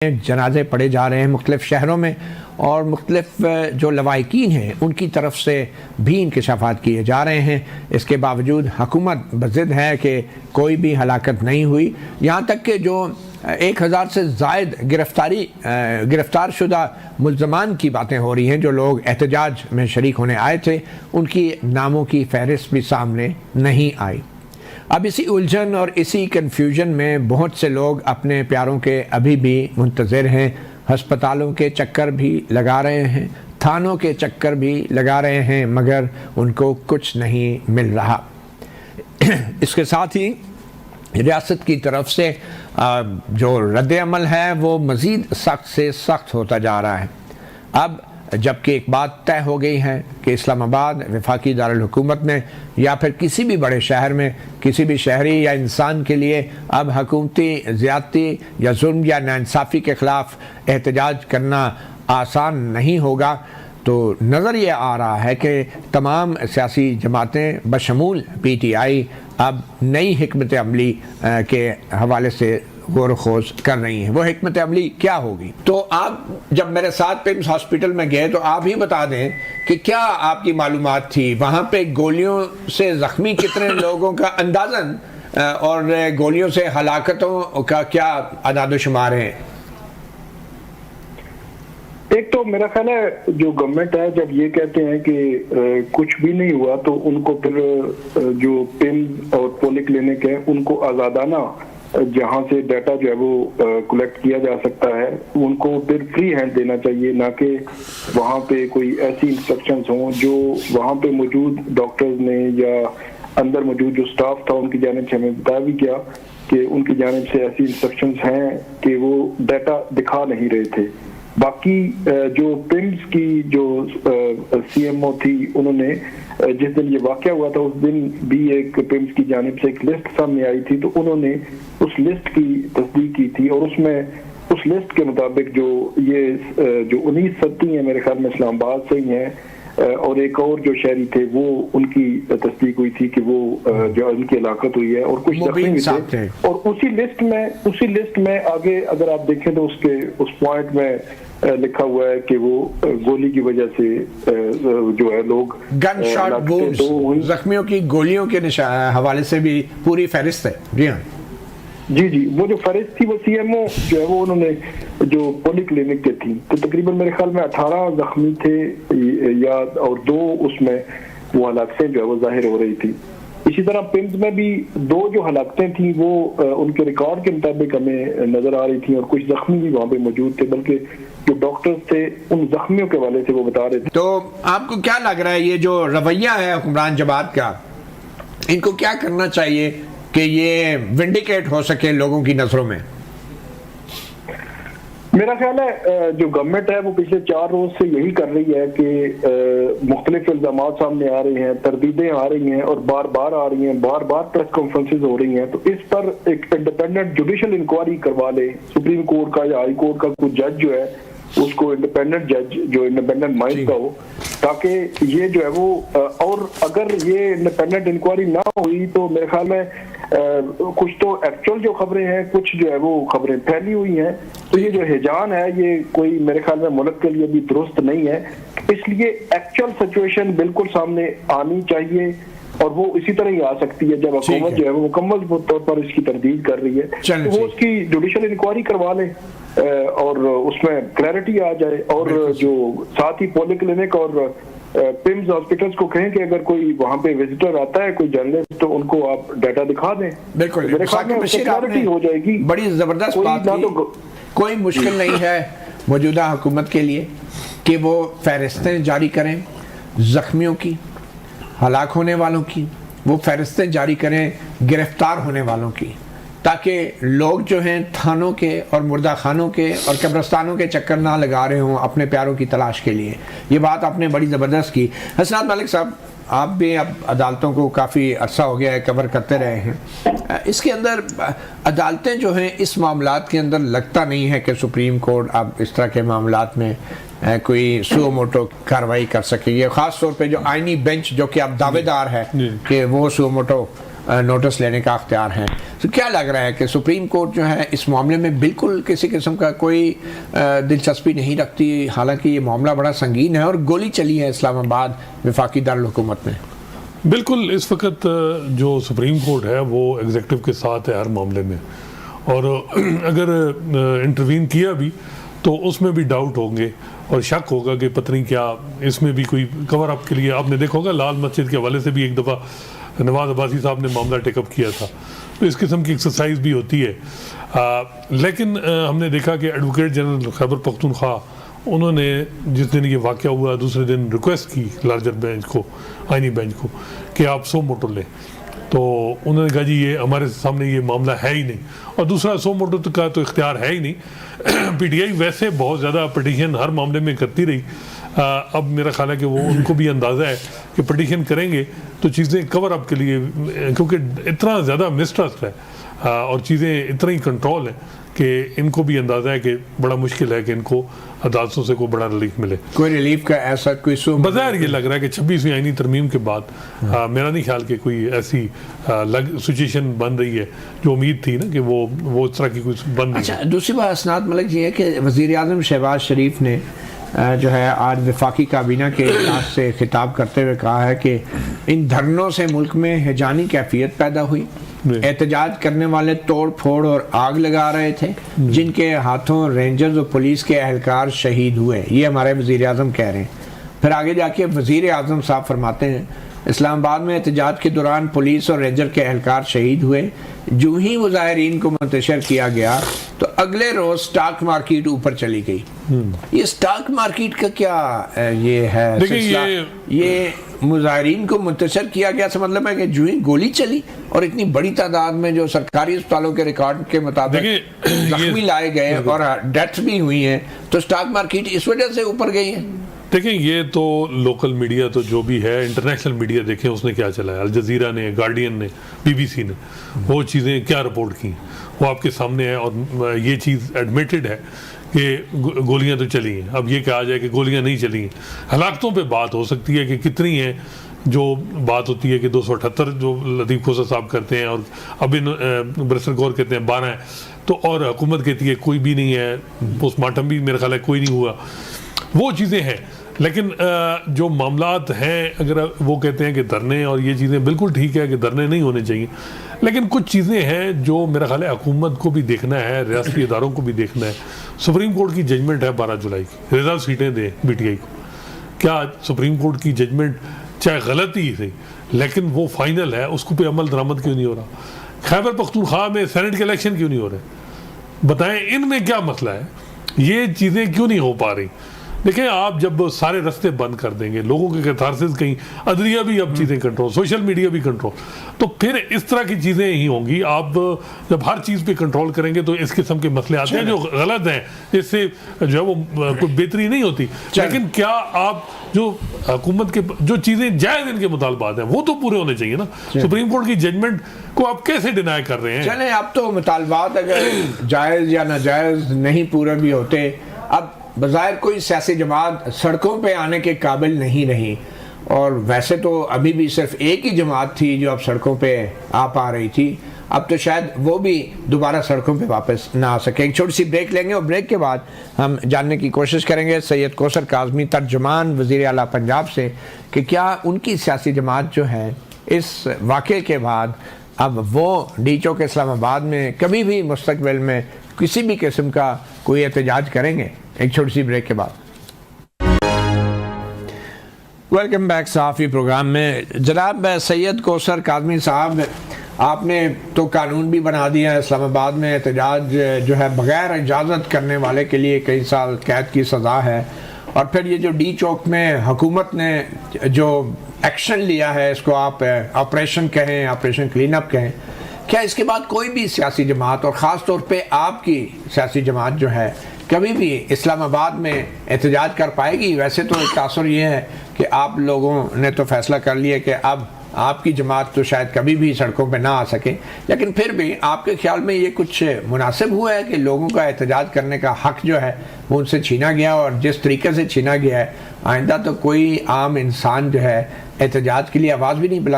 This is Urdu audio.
جنازے پڑھے جا رہے ہیں مختلف شہروں میں، اور مختلف جو لواحقین ہیں ان کی طرف سے بھی انکشافات کیے جا رہے ہیں۔ اس کے باوجود حکومت بضد ہے کہ کوئی بھی ہلاکت نہیں ہوئی، یہاں تک کہ جو 1000 سے زائد گرفتار شدہ ملزمان کی باتیں ہو رہی ہیں جو لوگ احتجاج میں شریک ہونے آئے تھے، ان کی ناموں کی فہرست بھی سامنے نہیں آئی۔ اب اسی الجھن اور اسی کنفیوژن میں بہت سے لوگ اپنے پیاروں کے ابھی بھی منتظر ہیں، ہسپتالوں کے چکر بھی لگا رہے ہیں، تھانوں کے چکر بھی لگا رہے ہیں، مگر ان کو کچھ نہیں مل رہا۔ اس کے ساتھ ہی ریاست کی طرف سے جو رد عمل ہے وہ مزید سخت سے سخت ہوتا جا رہا ہے۔ اب جبکہ ایک بات طے ہو گئی ہے کہ اسلام آباد وفاقی دارالحکومت میں یا پھر کسی بھی بڑے شہر میں کسی بھی شہری یا انسان کے لیے اب حکومتی زیادتی یا ظلم یا ناانصافی کے خلاف احتجاج کرنا آسان نہیں ہوگا، تو نظر یہ آ رہا ہے کہ تمام سیاسی جماعتیں بشمول پی ٹی آئی اب نئی حکمت عملی کے حوالے سے غور و خوض کر رہی ہیں۔ وہ حکمت عملی کیا ہوگی؟ تو آپ جب میرے ساتھ پیمز ہاسپٹل میں گئے تو آپ ہی بتا دیں کہ کیا آپ کی معلومات تھی وہاں پہ گولیوں سے زخمی کتنے لوگوں کا اندازاً اور گولیوں سے ہلاکتوں کا کیا اعداد و شمار ہیں؟ ایک تو میرا خیال ہے جو گورنمنٹ ہے جب یہ کہتے ہیں کہ کچھ بھی نہیں ہوا تو ان کو پھر جو پیمز اور پولی کلینک ہے ان کو آزادانہ جہاں سے ڈیٹا جو ہے وہ کلیکٹ کیا جا سکتا ہے ان کو پھر فری ہینڈ دینا چاہیے، نہ کہ وہاں پہ کوئی ایسی انسٹرکشنز ہوں جو وہاں پہ موجود ڈاکٹرز نے یا اندر موجود جو سٹاف تھا ان کی جانب سے ہمیں بتایا بھی کیا کہ ان کی جانب سے ایسی انسٹرکشنز ہیں کہ وہ ڈیٹا دکھا نہیں رہے تھے۔ باقی جو پیمز کی جو سی ایم او تھی انہوں نے جس دن یہ واقعہ ہوا تھا اس دن بھی ایک پیمز کی جانب سے ایک لسٹ سامنے آئی تھی، تو انہوں نے اس لسٹ کی تصدیق کی تھی اور اس میں اس لسٹ کے مطابق جو یہ جو 19 ستی ہیں میرے خیال میں اسلام آباد سے ہی ہیں اور ایک اور جو شہری تھے وہ ان کی تصدیق ہوئی تھی کہ وہ جو ان کی ہلاکت ہوئی ہے اور کچھ زخمی بھی تھے۔ اور اسی لسٹ میں آگے اگر آپ دیکھیں تو اس پوائنٹ میں لکھا ہوا ہے کہ وہ گولی کی وجہ سے جو ہے لوگ گن شاٹ وونڈز زخمیوں کی گولیوں کے حوالے سے بھی پوری فہرست ہے۔ جی ہاں جی وہ جو فہرست تھی وہ سی ایم او جو ہے وہ انہوں نے جو پولی کلینک کے تھی تو تقریباً میرے خیال میں 18 زخمی تھے یا اور 2 اس میں وہ ہلاکتیں جو ہے وہ ظاہر ہو رہی تھی۔ اسی طرح پیمز میں بھی 2 جو ہلاکتیں تھیں وہ ان کے ریکارڈ کے مطابق ہمیں نظر آ رہی تھیں اور کچھ زخمی بھی وہاں پہ موجود تھے، بلکہ جو ڈاکٹرز تھے ان زخمیوں کے حوالے سے وہ بتا رہے تھے۔ تو آپ کو کیا لگ رہا ہے یہ جو رویہ ہے حکمران جماعت کا، ان کو کیا کرنا چاہیے کہ یہ ونڈیکیٹ ہو سکے لوگوں کی نظروں میں؟ میرا خیال ہے جو گورنمنٹ ہے وہ پچھلے 4 روز سے یہی کر رہی ہے کہ مختلف الزامات سامنے آ رہے ہیں، تردیدیں آ رہی ہیں اور بار بار آ رہی ہیں، بار بار پریس کانفرنسز ہو رہی ہیں، تو اس پر ایک انڈیپینڈنٹ جوڈیشل انکوائری کروا لے سپریم کورٹ کا یا ہائی کورٹ کا کوئی جج جو ہے اس کو انڈیپینڈنٹ جج جو انڈیپینڈنٹ مائنڈ کا ہو، تاکہ یہ جو ہے وہ اور اگر یہ انڈیپینڈنٹ انکوائری نہ ہوئی تو میرے خیال میں کچھ تو ایکچوئل جو خبریں ہیں کچھ جو ہے وہ خبریں پھیلی ہوئی ہیں، تو یہ جو ہیجان ہے یہ کوئی میرے خیال میں ملک کے لیے بھی درست نہیں ہے، اس لیے ایکچوئل سچویشن بالکل سامنے آنی چاہیے اور وہ اسی طرح ہی آ سکتی ہے جب حکومت جو ہے وہ مکمل طور پر اس کی تردید کر رہی ہے تو وہ اس کی جوڈیشل انکوائری کروا لے اور اس میں کلیئرٹی آ جائے، اور جو ساتھ ہی پولی کلینک اور پیمز ہاسپٹلز کو کہیں کہ اگر کوئی وہاں پہ وزٹر آتا ہے کوئی جرنلسٹ تو ان کو آپ ڈیٹا دکھا دیں۔ بالکل میرے خیال میں کلیئرٹی ہو جائے گی۔ بڑی زبردست بات کی، کوئی مشکل نہیں ہے موجودہ حکومت کے لیے کہ وہ فہرستیں جاری کریں زخمیوں کی، ہلاک ہونے والوں کی، وہ فہرستیں جاری کریں گرفتار ہونے والوں کی، تاکہ لوگ جو ہیں تھانوں کے اور مردہ خانوں کے اور قبرستانوں کے چکر نہ لگا رہے ہوں اپنے پیاروں کی تلاش کے لیے۔ یہ بات آپ نے بڑی زبردست کی۔ حسنات ملک صاحب، آپ بھی اب عدالتوں کو کافی عرصہ ہو گیا ہے کور کرتے رہے ہیں، اس کے اندر عدالتیں جو ہیں اس معاملات کے اندر لگتا نہیں ہے کہ سپریم کورٹ اب اس طرح کے معاملات میں کوئی سو موٹو کاروائی کر سکے، یہ خاص طور پہ جو آئینی بینچ جو کہ اب دعوے دار ہے کہ وہ سو موٹو نوٹس لینے کا اختیار ہے. تو کیا لگ رہا ہے کہ سپریم کورٹ جو ہے اس معاملے میں بالکل کسی قسم کا کوئی دلچسپی نہیں رکھتی، حالانکہ یہ معاملہ بڑا سنگین ہے اور گولی چلی ہے اسلام آباد وفاقی دارالحکومت میں؟ بالکل، اس وقت جو سپریم کورٹ ہے وہ ایگزیکٹو کے ساتھ ہے ہر معاملے میں، اور اگر انٹروین کیا بھی تو اس میں بھی ڈاؤٹ ہوں گے اور شک ہوگا کہ پتہ نہیں کیا اس میں بھی کوئی کور اپ کے لیے. آپ نے دیکھا ہوگا لال مسجد کے حوالے سے بھی ایک دفعہ نواز عباسی صاحب نے معاملہ ٹیک اپ کیا تھا، تو اس قسم کی ایکسرسائز بھی ہوتی ہے. لیکن ہم نے دیکھا کہ ایڈوکیٹ جنرل خیبر پختونخوا انہوں نے جس دن یہ واقعہ ہوا دوسرے دن ریکویسٹ کی لارجر بینچ کو، آئینی بینچ کو، کہ آپ سو موٹو لیں. تو انہوں نے کہا جی یہ ہمارے سامنے یہ معاملہ ہے ہی نہیں، اور دوسرا سو موٹو کا تو اختیار ہے ہی نہیں. پی ٹی آئی ویسے بہت زیادہ پٹیشن ہر معاملے میں کرتی رہی. اب میرا خیال ہے کہ وہ ان کو بھی اندازہ ہے کہ پٹیشن کریں گے تو چیزیں کور اپ کے لیے، کیونکہ اتنا زیادہ مسٹرسٹ ہے اور چیزیں اتنا ہی کنٹرول ہیں کہ ان کو بھی اندازہ ہے کہ بڑا مشکل ہے کہ ان کو عدالتوں سے کوئی بڑا ریلیف ملے. کوئی ریلیف کا ایسا کوئی بظاہر یہ لگ رہا ہے کہ 26ویں آئینی ترمیم کے بعد میرا نہیں خیال کہ کوئی ایسی سچویشن بن رہی ہے جو امید تھی نا کہ وہ اس طرح کی کوئی بن رہی ہے. اچھا، دوسری بات اسناد ملک یہ ہے کہ وزیر اعظم شہباز شریف نے جو ہے آج وفاقی کابینہ کے اجلاس سے خطاب کرتے ہوئے کہا ہے کہ ان دھرنوں سے ملک میں ہیجانی کیفیت پیدا ہوئی. احتجاج کرنے والے توڑ پھوڑ اور آگ لگا رہے تھے، جن کے ہاتھوں رینجرز اور پولیس کے اہلکار شہید ہوئے. یہ ہمارے وزیر اعظم کہہ رہے ہیں. پھر آگے جا کے وزیر اعظم صاحب فرماتے ہیں اسلام آباد میں احتجاج کے دوران پولیس اور رینجر کے اہلکار شہید ہوئے. جو ہی مظاہرین کو منتشر کیا گیا تو اگلے روز سٹاک مارکیٹ اوپر چلی گئی. یہ سٹاک مارکیٹ کا کیا یہ ہے سلسلہ؟ یہ مظاہرین کو منتشر کیا گیا سے مطلب ہے کہ جو ہی گولی چلی اور اتنی بڑی تعداد میں جو سرکاری اسپتالوں کے ریکارڈ کے مطابق زخمی لائے گئے اور ڈیتھ بھی ہوئی ہیں، تو سٹاک مارکیٹ اس وجہ سے اوپر گئی ہے. دیکھیں یہ تو لوکل میڈیا تو جو بھی ہے، انٹرنیشنل میڈیا دیکھیں اس نے کیا چلایا، الجزیرہ نے، گارڈین نے، بی بی سی نے وہ چیزیں کیا رپورٹ کی وہ آپ کے سامنے ہے. اور یہ چیز ایڈمیٹڈ ہے کہ گولیاں تو چلی ہیں. اب یہ کہا جائے کہ گولیاں نہیں چلی ہیں، ہلاکتوں پہ بات ہو سکتی ہے کہ کتنی ہیں. جو بات ہوتی ہے کہ 278 جو لطیف کھوسہ صاحب کرتے ہیں اور اب برسر گور کہتے ہیں 12 ہیں، تو اور حکومت کہتی ہے کوئی بھی نہیں ہے، پوسٹ مارٹم بھی میرا خیال ہے کوئی نہیں ہوا. وہ چیزیں ہیں. لیکن جو معاملات ہیں اگر وہ کہتے ہیں کہ دھرنے اور یہ چیزیں بالکل ٹھیک ہے کہ دھرنے نہیں ہونے چاہیے، لیکن کچھ چیزیں ہیں جو میرا خیال ہے حکومت کو بھی دیکھنا ہے، ریاستی اداروں کو بھی دیکھنا ہے. سپریم کورٹ کی ججمنٹ ہے 12 جولائی کی، ریزرو سیٹیں دیں بی ٹی آئی کو. کیا سپریم کورٹ کی ججمنٹ چاہے غلطی ہی تھی لیکن وہ فائنل ہے، اس کو پہ عمل درآمد کیوں نہیں ہو رہا؟ خیبر پختونخوا میں سینٹ کے الیکشن کیوں نہیں ہو رہے؟ بتائیں ان میں کیا مسئلہ ہے؟ یہ چیزیں کیوں نہیں ہو پا رہی؟ دیکھیں آپ جب سارے رستے بند کر دیں گے، لوگوں کے کیتھارسس کہیں، عدلیہ بھی اب چیزیں کنٹرول، سوشل میڈیا بھی کنٹرول، تو پھر اس طرح کی چیزیں ہی ہوں گی. آپ جب ہر چیز پہ کنٹرول کریں گے تو اس قسم کے مسئلے آتے ہیں جو غلط ہیں. اس سے جو ہے وہ کوئی بہتری نہیں ہوتی. لیکن کیا آپ جو حکومت کے جو چیزیں جائز ان کے مطالبات ہیں وہ تو پورے ہونے چاہیے نا. سپریم کورٹ کی ججمنٹ کو آپ کیسے ڈینائی کر رہے ہیں؟ چلیں اب تو مطالبات اگر جائز یا ناجائز نہیں پورے بھی ہوتے، اب بظاہر کوئی سیاسی جماعت سڑکوں پہ آنے کے قابل نہیں رہی. اور ویسے تو ابھی بھی صرف ایک ہی جماعت تھی جو اب سڑکوں پہ آ پا رہی تھی. اب تو شاید وہ بھی دوبارہ سڑکوں پہ واپس نہ آ سکے. ایک چھوٹی سی بریک لیں گے اور بریک کے بعد ہم جاننے کی کوشش کریں گے سید کوثر کاظمی ترجمان وزیر اعلیٰ پنجاب سے کہ کیا ان کی سیاسی جماعت جو ہے اس واقعے کے بعد اب وہ ڈی چوک اسلام آباد میں کبھی بھی مستقبل میں کسی بھی قسم کا کوئی احتجاج کریں گے. ایک چھوٹی سی بریک کے بعد ویلکم بیک صحافی پروگرام میں. جناب سید کوثر کاظمی صاحب، آپ نے تو قانون بھی بنا دیا ہے، اسلام آباد میں احتجاج جو ہے بغیر اجازت کرنے والے کے لیے کئی سال قید کی سزا ہے. اور پھر یہ جو ڈی چوک میں حکومت نے جو ایکشن لیا ہے، اس کو آپ آپریشن کہیں، آپریشن کلین اپ کہیں، کیا اس کے بعد کوئی بھی سیاسی جماعت اور خاص طور پہ آپ کی سیاسی جماعت جو ہے کبھی بھی اسلام آباد میں احتجاج کر پائے گی؟ ویسے تو ایک تاثر یہ ہے کہ آپ لوگوں نے تو فیصلہ کر لیا کہ اب آپ کی جماعت تو شاید کبھی بھی سڑکوں پہ نہ آ سکے، لیکن پھر بھی آپ کے خیال میں یہ کچھ مناسب ہوا ہے کہ لوگوں کا احتجاج کرنے کا حق جو ہے وہ ان سے چھینا گیا، اور جس طریقے سے چھینا گیا ہے آئندہ تو کوئی عام انسان جو ہے احتجاج کے لیے آواز بھی نہیں بلند